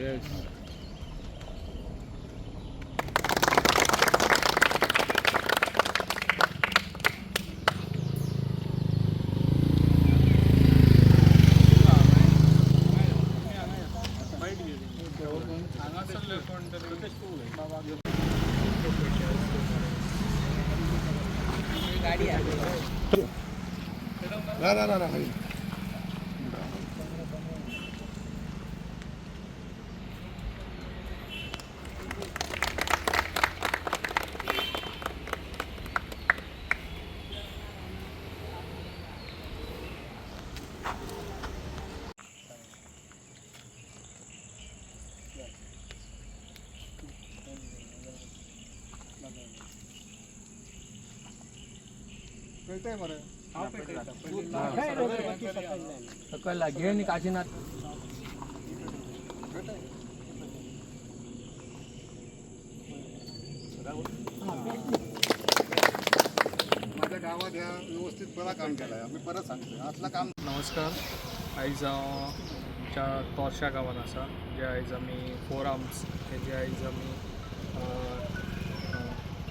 Yes. ना सकला घेऊन काशीनाथ माझ्या गावात ह्या व्यवस्थित बरा काम केलं आहे. आम्ही परत सांगतो असलं काम. नमस्कार. आयज आमच्या तोरशा गांवांत आसा जे आयज आमी 4 आर्म्स हेजे आयज आमी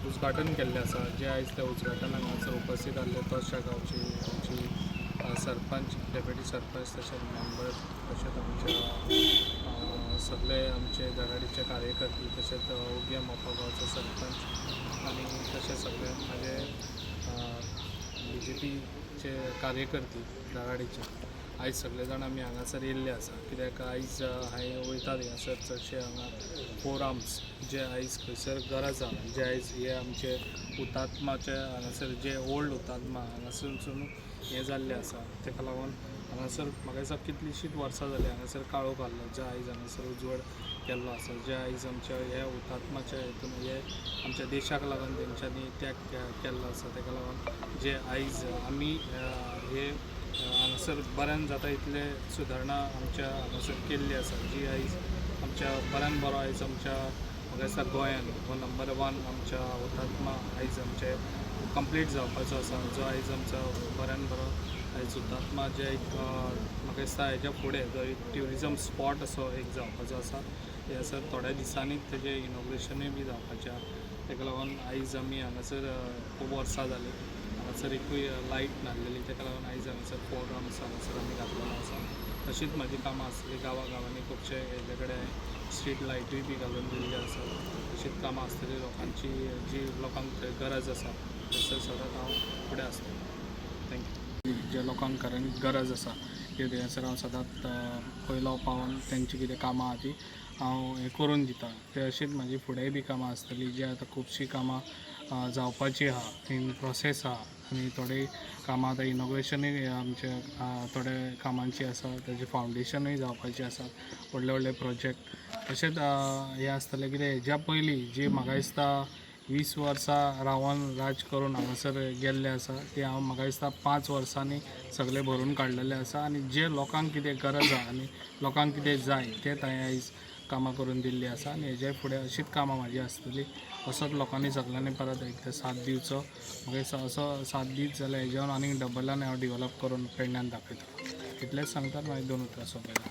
उद्घाटन केल्लें आसा. जे आयज त्या उद्घाटनाक हांगासर उपस्थित आसले तोरशा गांवची आमची सरपंच, डेप्युटी सरपंच, तशेंच मेंबर, तशेंच आमचे सगळे आमचे धडाडीचे कार्यकर्ते, तशेंच उगया मोपा गांवचो सरपंच आनी तशें सगळे माझे BJPचे कार्यकर्ते धडाडीचे आयज सगळे जाण आमी हांगासर येयल्ले आसा. कित्याक आयज हांवें वयता हांगासर चडशे हांगा 4 आर्म्स जे आयज खंयसर गरज आसा, जे आयज हे आमचे हुतात्माचे हांगासर जे ओल्ड हुतात्मा हांगासून हे जाल्ले आसा, ताका लागून हांगासर म्हाका दिसता कितलींशींच वर्सां जालीं हांगासर काळोख आसलो, जे आयज हांगासर उजवाड केल्लो आसा, जे आयज आमच्या ह्या हुतात्माच्या हितून हे आमच्या देशाक लागून तेंच्यांनी त्याग केल्लो आसा. ताका लागून जे आयज आमी हे हांगासर बऱ्यान जाता इतले सुदारणा आमच्या हांगासर केल्ली आसा, जी आयज आमच्या बऱ्यान बरो आयज आमच्या म्हाका दिसता गोंयान हो नंबर 1 आमच्या हुतात्मा आयज आमचे कंप्लीट जावपाचो आसा, जो आयज आमचो बऱ्यान बरो आयज हुतात्मा जे एक म्हाका दिसता हेच्या फुडें जो एक ट्युरिजम स्पॉट असो एक जावपाचो आसा. ह्यासर थोड्या दिसांनीच तेजें इनॉग्रेशनूय बी जावपाचें आसा. ताका लागून आयज आमी हांगासर खूब वर्सां जालीं हांगासर एकूय लायट नासलेली, ताका लागून आयज हांगासर 4 आर्म्स हांगासर आमी घातलेलो आसा. तशीच म्हाजी कामां आसली गांवांनी खुबशे हेजे कडेन स्ट्रीट लायटूय बी घालून दिल्ली आसा. तशीच कामां आसतली लोकांची जी लोकांक गरज आसा थंयसर सदांच हांव फुडें आसता. थँक्यू. जे लोकांक गरज आसा थंयसर हांव सदांच पयलो पावन तेंची कितें कामां आहा ती हांव हें करून दिता. ते अशीच म्हाजी फुडेंय बी कामां आसतली, जी आतां खुबशीं कामां जावपाची आहा, इन प्रोसेस आहा, आनी थोडी कामां आतां इनॉग्रेशनूय आमचे थोडे कामांची आसा, तेजे फावंडेशनूय जावपाचें आसा, व्हडले व्हडले प्रोजेक्ट. तशेंच हें आसतलें कितें हेज्या पयलीं जी म्हाका दिसता 20 वर्सां रावन राज करून हांगासर गेल्ले आसा ते हांव म्हाका दिसता 5 वर्सांनी सगळे भरून काडलेले आसा. आनी जे लोकांक कितें गरज आहा आनी लोकांक कितें जाय तें हांवें आयज कामां करून दिल्ली आसा. आनी हेजे फुडें अशीच कामां म्हाजी आसतली. असोच लोकांनी सगळ्यांनी परत एक साथ दिवचो. म्हाका दिसता असो साथ दीत जाल्यार हेज्यान आनीक डबलान हांव डेवलप करून पेडण्यान दाखयता. इतलेंच सांगतात म्हाजे 2 उतरां सोंपयता.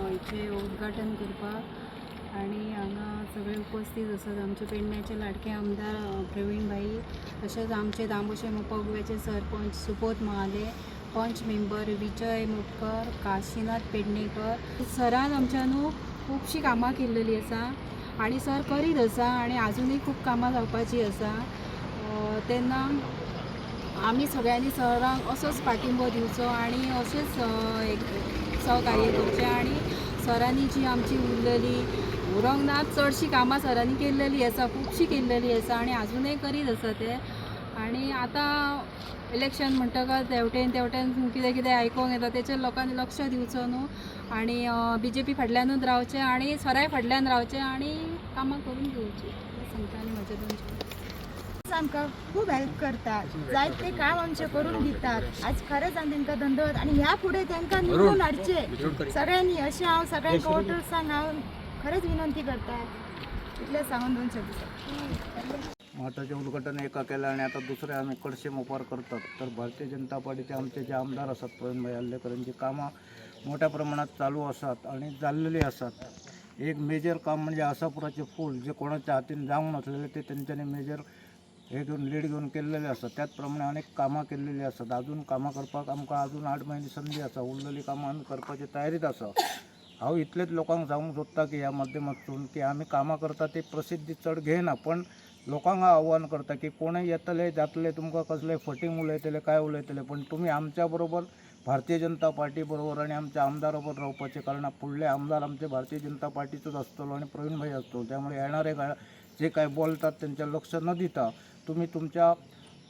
हेचें उद्घाटन करपाक आनी हांगा सगळे उपस्थित आसात आमचे पेडण्याचे लाडके आमदार प्रवीण भाई, तशेंच आमचे दामोशे मोपगव्याचे सरपंच सुबोध महाले, पंच मेंबर विजय मुटकर, काशीनाथ पेडणेकर. सरान आमच्यान खुबशीं कामां केल्लेली आसा आनी सर करीत आसा आनी आजुनूय खूब कामां जावपाची आसा. तेन्ना आमी सगळ्यांनी सरांक असोच पाठिंबो दिवचो आनी अशेंच सहकार्य करचें. आनी सरांनी जी आमची उरलेली उरोंक ना चडशीं कामां सरांनी केल्लेली आसा, खुबशीं केल्लेली आसा आनी आजुनूय करीत आसा ते. आनी आतां इलेक्शन म्हणटकच हेवटेन तेवटेन कितें कितें आयकोंक येता तेचेर लोकांनी लक्ष दिवचो न्हू आनी BJP फाटल्यानूच रावचें आनी सराय फाटल्यान रावचें आनी कामां करून घेवची सांगता आनी म्हजे 2 शब्द. आमकां खूब हेल्प करतात, जायते काम आमचे करून दितात. आज खरेंच हांव तांकां धन्यवाद आनी ह्या फुडें तांकां निवडून हाडचे सगळ्यांनी, अशें हांव सगळ्यांक वोटर्सांक हांव खरेंच विनंती करता. इतलें सांगून 2 शब्द सांगता. महत्त्वाचे उद्घाटन एका केलं आणि आता दुसरे आम्ही कडशे मोपार करतात. तर भारतीय जनता पार्टीचे आमचे जे आमदार असतात प्रवीणभाई आल्लेकरांची कामं मोठ्या प्रमाणात चालू असतात आणि चाललेली असतात. एक मेजर काम म्हणजे आसापुराचे फूल जे कोणाच्या हातीन जावंक नसलेले ते त्यांच्यानी मेजर हे घेऊन लीड घेऊन केलेले असतात. त्याचप्रमाणे अनेक कामं केलेली असतात. अजून कामं करपाक आमकां अजून 8 महिने संधी आसा. उरलेली कामं आमी करपाची तयारीत आसा. हांव इतलेच लोकांक सांगूंक सोदता की ह्या माध्यमातून की आमी कामां करता ती प्रसिद्धी चड घेयना, पण लोकांक आव्हान करता की कोणय येतले जातले तुमकां कसले फटींग उलयतले काय उलयतले, पण तुमी आमच्या बरोबर भारतीय जनता पार्टी बरोबर आणि आमच्या आमदारा बरोबर रावपाचे, कारण फुडले आमदार आमचे भारतीय जनता पार्टीचोच आसतलो आणि प्रवीणभाई आसतलो. त्यामुळे येणारे जे काय बोलतात त्यांच्या लक्ष न दिता तुम्ही तुमच्या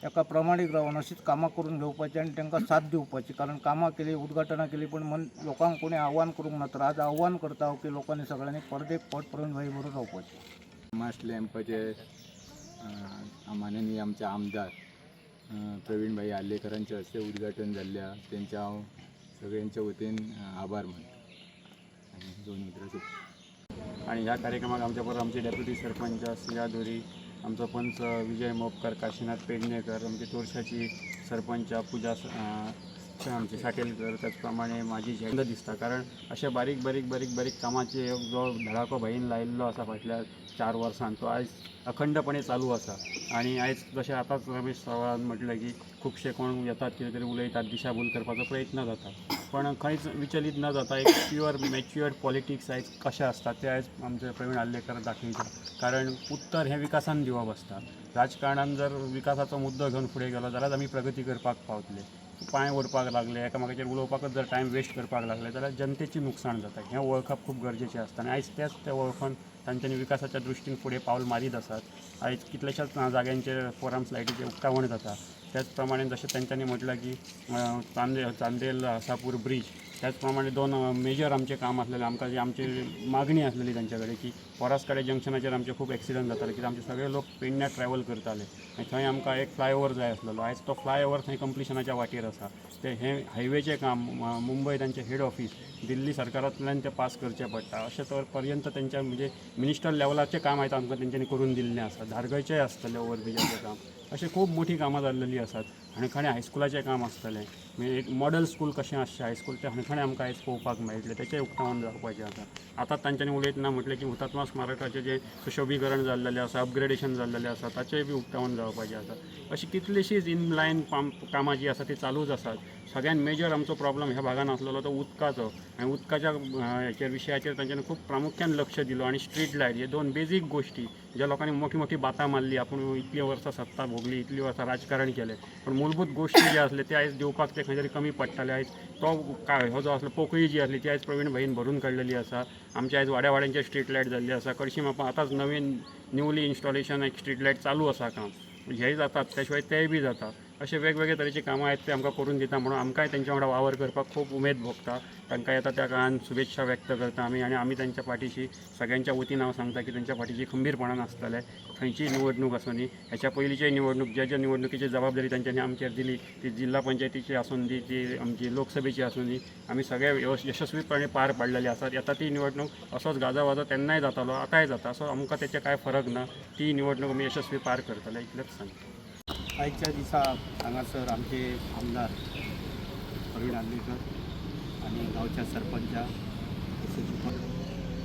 एका प्रामाणिक रावन अशीच कामां करून घेवपाची आणि तांकां साथ दिवपाची. कारण कामां केली, उद्घाटनां केली, पण लोकांक कोणी आव्हान करूंक ना. तर आज आव्हान करता की लोकांनी सगळ्यांनी परत एक फावट प्रवीणभाई बरोबर रावपाचें. मास लॅम्पाचे माननीय आमचे आमदार प्रवीणभाई आल्लेकरांचे हस्ते उद्घाटन जाल्ल्या त्यांच्या हांव सगळ्यांच्या वतीन आभार मानता आणि 2 मित्र सोडटा. आणि ह्या कार्यक्रमाक आमच्या बरोबर आमचे डेप्युटी सरपंच सिया दोरी, आमचो पंच विजय मोपकर, काशीनाथ पेडणेकर, आमची तोरशाची सरपंच पूजा आमचे साटेलकर, त्याचप्रमाणे माझी झेंड दिसता. कारण अशा बारीक कामाचे जो धडाको भाईन लायिल्लो आसा फाटल्या 4 वर्सांत तो आयज अखंडपणे चालू आसा. आणि आयज जशें आतांच रमेश चव्हाण म्हटलें की खुबशे कोण येतात कितें तरी उलयतात, दिशाभूल करपाचो प्रयत्न जाता, पण खंयच विचलीत न जाता एक प्युअर मॅच्युअर्ड पॉलिटिक्स आयज कशें आसता तें आयज आमचे प्रवीण आल्लेकर दाखयता. कारण उत्तर हें विकासान दिवप आसता. राजकारणान जर विकासाचो मुद्दो घेवन फुडें गेलो जाल्यार आमी प्रगती करपाक पावतले. पांय ओडपाक लागले, एकामेकाचेर उलोवपाकच जर टायम वेस्ट करपाक लागले जाल्यार जनतेची नुकसाण जाता. हें वळखप खूब गरजेचें आसता आणि आयज तें वळखून तांच्यांनी विकासाच्या दृश्टीन फुडें पावल मारीत आसात. आयज कितल्याशाच जाग्यांचेर फोरम स्लायटीचें उक्तावण जाता. त्याच प्रमाणे जशें तांच्यांनी म्हटलां की चांदेल आसापूर ब्रिज, त्याच प्रमाणे 2 मेजर आमचें काम आसलेलें, आमकां जी आमची मागणी आसलेली तांचे कडेन की पोरासकडे जंक्शनाचेर आमचे खूब एक्सिडंट जाताले, कित्याक आमचे सगळे लोक पेडण्या ट्रॅव्हल करताले आनी थंय आमकां एक फ्लायओव्हर जाय आसलेलो. आयज तो फ्लायओव्हर थंय कंप्लिशनाच्या वाटेर आसा. ते हें हायवेचें काम मुंबय तांचें हेड ऑफीस दिल्ली सरकारांतल्यान तें पास करचें पडटा. अशें तर पर्यंत तेंच्या म्हणजे मिनिस्टर लेवलाचें काम आयज आमकां तेंच्यांनी करून दिल्लें आसा. धारगळचेंय आसतलें ओव्हरब्रिजाचें काम. अशें खूब मोठी कामां जाल्लेलीं आसात. खणें हायस्कुलाचें काम आसतलें, म्हणजे एक मॉडल स्कूल कशें आसचें हायस्कूल तें खणें आमकां आयज पळोवपाक मेळटलें. तेचेंय उक्तावण जावपाचें आसा. आतां तांच्यांनी उलयतना म्हटलें की हुतात्मा स्मारकाचें जें सुशोभीकरण जाल्लेलें आसा, अपग्रेडेशन जाल्लेलें आसा, ताचेंय बी उक्तावण जावपाचें आसा. अशीं कितलींशींच इन लायन कामां जीं आसा तीं चालूच आसात. सगळ्यान मेजर आमचो प्रॉब्लम ह्या भागान आसलेलो तो उदकाचो, आनी उदकाच्या हेचेर विशयाचेर तांच्यांनी खूब प्रामुख्यान लक्ष दिलो. आनी स्ट्रीट लायट हे 2 बेजीक गोश्टी ज्या लोकांनी मोठी बातां मारली. आपूण इतलीं वर्सां सत्ता भोगली, इतलीं वर्सां राजकारण केलें, पण मूलभूत गोश्टी जे आसले ते आयज दिवपाक ते खंय तरी कमी पडटाले. आयज तो हो जो आसलो पोकळी जी आसली ती आयज प्रवीण भाईन भरून काडलेली आसा. आमच्या आयज वाड्यावाड्यांचे स्ट्रीट लायट जाल्ली आसा. कडशी मापा आतांच नवीन न्यूली इन्स्टॉलेशन एक स्ट्रीट लायट चालू आसा काम, हेय जातात, त्या शिवाय तेय बी जाता. अशे वेगवेगळे तरेची कामां आहेत ते आमकां करून दिता, म्हणून आमकांय तेंच्या वांगडा वावर करपाक खूब उमेद भोगता. तांकां येता त्या काळान शुभेच्छा व्यक्त करता आमी. आनी आमी तांच्या फाटीशी सगळ्यांच्या वतीन हांव सांगता की तांच्या फाटीशी खंबीरपणान आसतले. खंयचीय निवडणूक आसूं दी, हेच्या पयलींचेय निवडणूक ज्या निवडणुकीची जबाबदारी तांच्यांनी आमचेर दिली, ती जिल्हा पंचायतीची आसूं दी, ती आमची लोकसभेची आसूं दी, आमी सगळे यशस्वीपणे पार पाडलेली आसात. येता ती निवडणूक असोच गाजावाजो तेन्नाय जातालो, आतांय जाता, सो आमकां तेचे कांय फरक ना. ती निवडणूक आमी यशस्वी पार करतले, इतलेंच सांगता. आजच्या दिसा हांगासर आमचे आमदार प्रवीण आल्लेकर आणि गांवच्या सरपंचा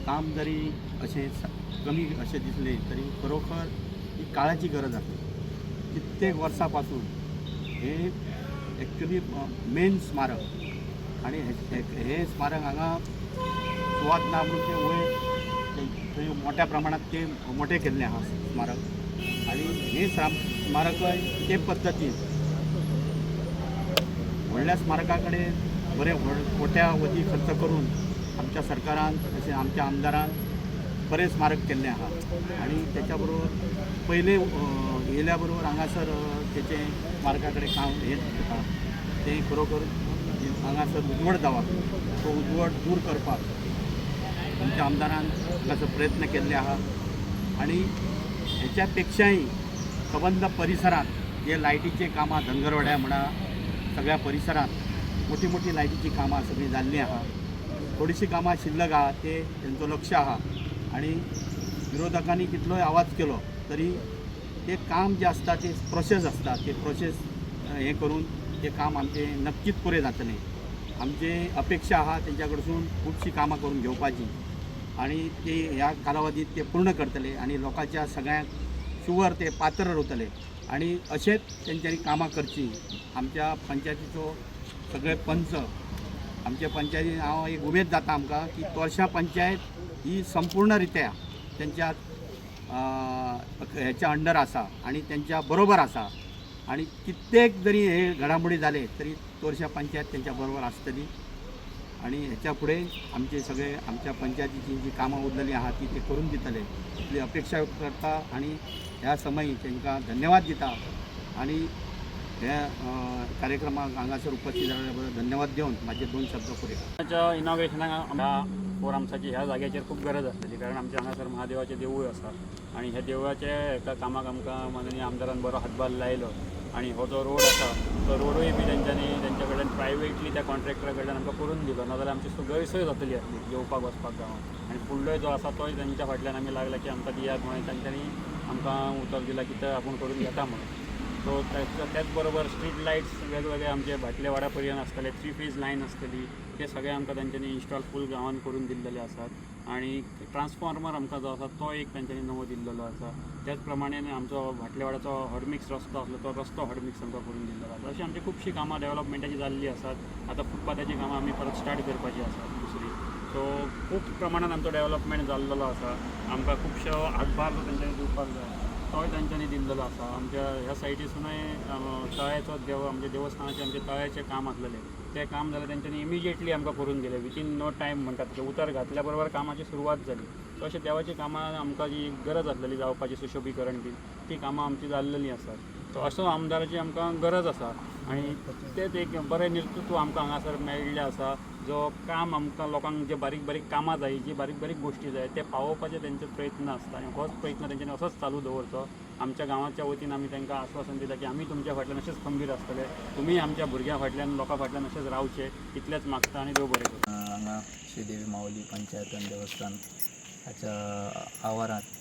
काम जरी असे कमी असे दिसले तरी खरोखर ही काळाची गरज आहे. कित्येक वर्षापासून हे ॲक्च्युली मेन स्मारक आणि हे स्मारक हांगा सुवात ना म्हणून ते वयर थंय मोठ्या प्रमाणात ते मोठे केल्लें आहा स्मारक. आणि हे स्मारक ते पद्दतीन व्हडल्या स्मारकाकडे बरे कोट्यावधी खर्च करून आमच्या सरकारान तशें आमच्या आमदारान बरें स्मारक केल्लें आहा. आणि त्याच्या बरोबर पयले येयल्या बरोबर हांगासर तेचें स्मारका कडेन काम हें जाता तें खरोखर हांगासर उजवड जावप, तो उजवड दूर करपाक आमच्या आमदारान हांगासर प्रयत्न केल्ले आहा. आणि हेच्या पेक्षाय सबंध परिसरात जे लायटीचे कामां धनगरवाड्या म्हणा सगळ्या परिसरात मोठी मोठी लायटीची कामां सगळी जाल्लीं आहा. थोडीशी कामां शिल्लक आहा ते तेंचो लक्ष आहा आणि विरोधकांनी कितलोय आवाज केलो तरी ते काम जे असता ते प्रोसेस असता ते प्रोसेस हे करून ते काम आमचे नक्कीच पुरे जातले. आमचे अपेक्षा आहा तेंच्या कडसून खूबशी कामां करून घेवपाची आणि ते ह्या कालावधीत ते पूर्ण करतले आणि लोकांच्या सगळ्यांक शुवर ते पात्र रावतले आणि अशेंच तेंच्यांनी कामां करची. आमच्या पंचायतीचो सगळे पंच आमच्या पंचायतीन हांव एक उमेद जाता आमकां की तोरशा पंचायत ही संपूर्ण रित्या तेंच्या ह्याच्या अंडर आसा आणि तेंच्या बरोबर आसा आणि कित्येक जरी हे घडामोडी जाले तरी तोरशा पंचायत तेंच्या बरोबर आसतली आणि ह्याच्या फुडें आमचे सगळे आमच्या पंचायतीची जी कामां उरलेलीं आहा ती ते करून दितले इतली अपेक्षा व्यक्त करता आणि ह्या समयी तांकां धन्यवाद दिता आणि ह्या कार्यक्रमाक हांगासर उपस्थित जाल्या बद्दल धन्यवाद देवन म्हाजे 2 शब्द पुरे करता. इनॉग्रेशनाक आमच्या फोरम्साची ह्या जाग्याचेर खूब गरज आसलेली कारण आमच्या हांगासर महादेवाचें देवूळ आसा आणि ह्या देवळाच्या एका कामाक आमकां माननीय आमदारान बरो हातभार लायलो आणि हो जो रोड आसा तो रोडूय बी तेंच्यांनी तेंच्या कडल्यान प्रायवेटली त्या कॉन्ट्रॅक्टरा कडल्यान आमकां करून दिलो नाजाल्यार आमची गैरसोय जातली आसली येवपाक वचपाक गांवांत आणि फुडलोय जो आसा तोय तेंच्या फाटल्यान आमी लागला की आमकां दियात म्हणून तेंच्यांनी आमकां उतर दिला की ते आपूण करून घेता म्हणून. सो त्याच बरोबर स्ट्रीट लायट्स वेगवेगळे आमचे भाटल्या वाड्या पर्यंत आसतले 3 फेज लायन आसतली ते सगळे आमकां तेंच्यांनी इन्स्टॉल फूल गांवांत करून दिल्लेले आसात आणि ट्रान्सफॉर्मर आमकां जो आसा तो एक तेंच्यांनी नवो दिल्लेलो आसा. त्याच प्रमाणे आमचो भाटल्या वाड्याचो हॉडमिक्स रस्तो आसलो तो रस्तो हॉडमिक्स आमकां करून दिल्लो आसा. अशी आमची खुबशीं कामां डेव्हलपमेंटाची जाल्ली आसात. आतां फुटपाथाची कामां आमी परत स्टार्ट करपाची आसात दुसरी. सो खूब प्रमाणात आमचो डेव्हलपमेंट जाल्लो आसा. आमकां खुबशो हातभार जो तेंच्यांनी दिवपाक जाय तोय तेंच्यांनी दिल्लेलो आसा. आमच्या ह्या सायटीसूनय तळ्याचो आमच्या देवस्थानाचें आमचे तळ्याचें काम आसलेलें तें काम जाल्यार तेंच्यांनी इमिजिएटली आमकां करून दिलें विथइन नो टायम म्हणटात ते उतर घातल्या बरोबर कामाची सुरवात जाली. सो अशें देवाची कामां आमकां जी गरज आसलेली जावपाची सुशोभीकरण बी ती कामां आमची जाल्लेलीं आसात. सो असो आमदाराची आमकां गरज आसा आणि तेच एक बरें नेतृत्व आमकां हांगासर मेळिल्लें आसा जो काम आमकां लोकांक जे बारीक बारीक कामां जाय जी बारीक बारीक गोश्टी जाय ते पावोवपाचे तेंचे प्रयत्न आसता आणि होच प्रयत्न तेंच्यांनी असोच चालू दवरचो. आमच्या गांवाच्या वतीन आमी तांकां आश्वासन दिता की आमी तुमच्या फाटल्यान अशेंच खंबीर आसतले. तुमी आमच्या भुरग्यां फाटल्यान लोकां फाटल्यान अशेंच रावचे इतलेंच मागता आणि देव बरें करता. हांगा श्रीदेवी माऊली पंचायत आनी देवस्थान हाच्या आवारांत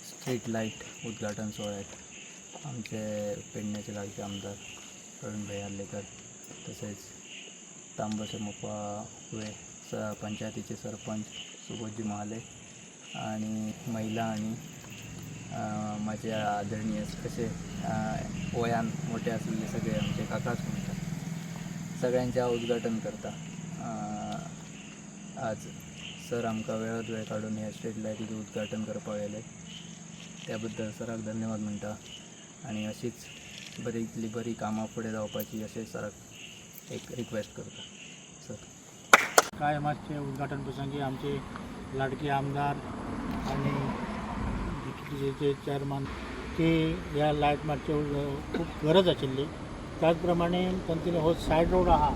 स्ट्रीट लायट उद्घाटन सोहळ्यात आमचे पेडण्याचे लागचे आमदार प्रवीणभाई आर्लेकर तसेच तांबोशे मोपा हुळे पंचायतीचे सरपंच सुबोधजी महाले आणि महिला आणि माझे आदरणीय असे वयान मोठे असलेले सगळे आमचे काकाच म्हणतात सगळ्यांच्या उद्घाटन करता. आज सर आमकां वेळात वेळ काडून ह्या स्ट्रीट लायटीचें उद्घाटन करपाक येयले त्याबद्दल सराक धन्यवाद म्हणटा आणि अशीच इतली बरी कामां फुडें जावपाची अशें सराक एक रिक्वेस्ट करता. सर कायमाचे उद्घाटन प्रसंगी आमचे लाडके आमदार आणि डिप्युटीचे चेअरमन ते ह्या लायट मार्चचे खूप गरज आशिल्ली. त्याचप्रमाणे तांचे हो सायड रोड आहा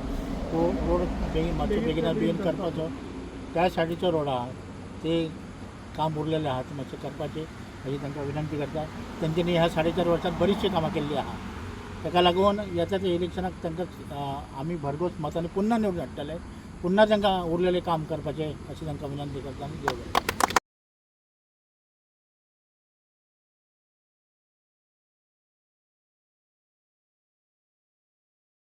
तो रोड मातसो बेगिना बेगीन करपाचो त्या सायडीचो रोड आहा ते काम उरलेलें आहा ते मातशें करपाचें हाची तांकां विनंती करता. तेंच्यांनी ह्या 4.5 वर्सांत बरीचशी कामां केल्ली आहा. ताका लागून येता त्या इलेक्शनाक तांकां आमी भरघोस मतांनी पुन्हा निवडून हाडटले. पुन्हा तांकां उरलेलें काम करपाचें अशी तांकां विनंती करता आनी देव बरें.